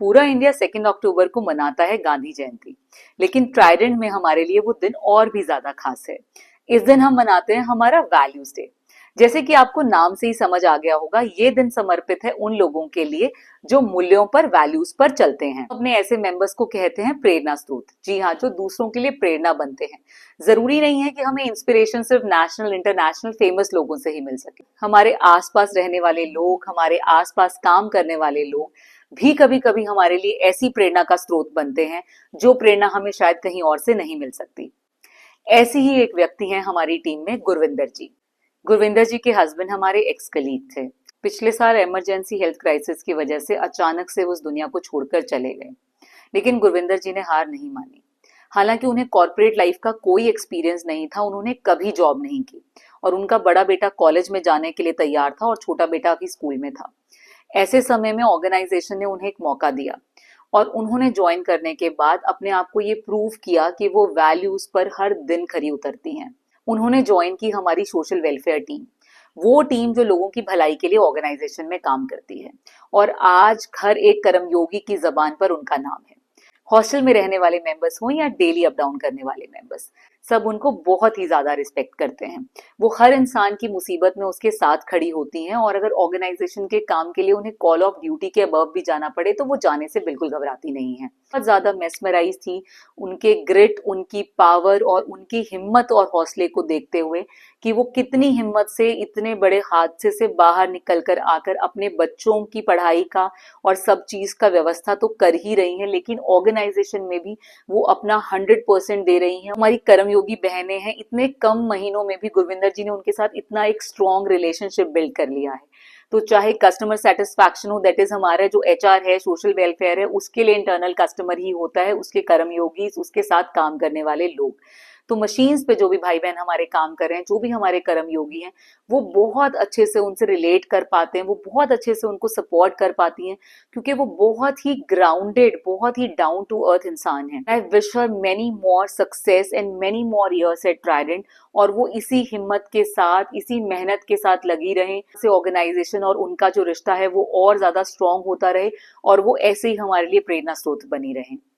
पूरा इंडिया 2 अक्टूबर को मनाता है गांधी जयंती, लेकिन ट्राइडेंट में हमारे लिए वो दिन और भी ज्यादा खास है। इस दिन हम मनाते हैं हमारा वैल्यूज डे। जैसे कि आपको नाम से ही समझ आ गया होगा, ये दिन समर्पित है उन लोगों के लिए जो मूल्यों पर, वैल्यूज पर चलते हैं। अपने ऐसे मेंबर्स को कहते हैं प्रेरणा स्रोत। जी हाँ, जो दूसरों के लिए प्रेरणा बनते हैं। जरूरी नहीं है कि हमें इंस्पिरेशन सिर्फ नेशनल, इंटरनेशनल फेमस लोगों से ही मिल सके। हमारे आसपास रहने वाले लोग, हमारे आसपास काम करने वाले लोग भी कभी कभी हमारे लिए ऐसी प्रेरणा का स्रोत बनते हैं जो प्रेरणा हमें शायद कहीं और से नहीं मिल सकती। ऐसी ही एक व्यक्ति हैं हमारी टीम में, गुरविंदर जी। गुरविंदर जी के हस्बैंड हमारे एक्स कलीग थे। पिछले साल इमरजेंसी हेल्थ क्राइसिस की वजह से अचानक से वो उस दुनिया को छोड़कर चले गए, लेकिन गुरविंदर जी ने हार नहीं मानी। हालांकि उन्हें कॉर्पोरेट लाइफ का कोई एक्सपीरियंस नहीं था, उन्होंने कभी जॉब नहीं की और उनका बड़ा बेटा कॉलेज में जाने के लिए तैयार था और छोटा बेटा अभी स्कूल में था। ऐसे समय में ऑर्गेनाइजेशन ने उन्हें एक मौका दिया और उन्होंने ज्वाइन करने के बाद अपने आप को ये प्रूव किया कि वो वैल्यूज पर हर दिन खरी उतरती हैं। उन्होंने ज्वाइन की हमारी सोशल वेलफेयर टीम, वो टीम जो लोगों की भलाई के लिए ऑर्गेनाइजेशन में काम करती है, और आज हर एक कर्मयोगी की जबान पर उनका नाम है। हॉस्टल में रहने वाले मेंबर्स हों या डेली अप डाउन करने वाले मेंबर्स, सब उनको बहुत ही ज्यादा रिस्पेक्ट करते हैं। वो हर इंसान की मुसीबत में उसके साथ खड़ी होती हैं और अगर ऑर्गेनाइजेशन के काम के लिए उन्हें कॉल ऑफ ड्यूटी के अबव भी जाना पड़े तो वो जाने से बिल्कुल घबराती नहीं है। बहुत ज्यादा मेस्मराइज थी उनके ग्रिट, उनकी पावर और उनकी हिम्मत और हौसले को देखते हुए कि वो कितनी हिम्मत से इतने बड़े हादसे से बाहर निकल कर आकर अपने बच्चों की पढ़ाई का और सब चीज का व्यवस्था तो कर ही रही हैं, लेकिन ऑर्गेनाइजेशन में भी वो अपना 100% दे रही हैं। हमारी कर्मयोगी बहनें हैं, इतने कम महीनों में भी गुरविंदर जी ने उनके साथ इतना एक स्ट्रॉन्ग रिलेशनशिप बिल्ड कर लिया है। तो चाहे कस्टमर सेटिस्फैक्शन हो, दैट इज हमारा जो एचआर है, सोशल वेलफेयर है, उसके लिए इंटरनल कस्टमर ही होता है, उसके कर्मयोगी, उसके साथ काम करने वाले लोग। तो मशीन्स पे जो भी भाई बहन हमारे काम कर रहे हैं, जो भी हमारे कर्मयोगी हैं, वो बहुत अच्छे से उनसे रिलेट कर पाते हैं, वो बहुत अच्छे से उनको सपोर्ट कर पाती हैं, क्योंकि वो बहुत ही ग्राउंडेड, बहुत ही डाउन टू अर्थ इंसान है। I wish her many more success and many more years at Trident, और वो इसी हिम्मत के साथ, इसी मेहनत के साथ लगी रहें से ऑर्गेनाइजेशन और उनका जो रिश्ता है वो और ज्यादा स्ट्रॉन्ग होता रहे और वो ऐसे ही हमारे लिए प्रेरणा स्रोत बनी रहे।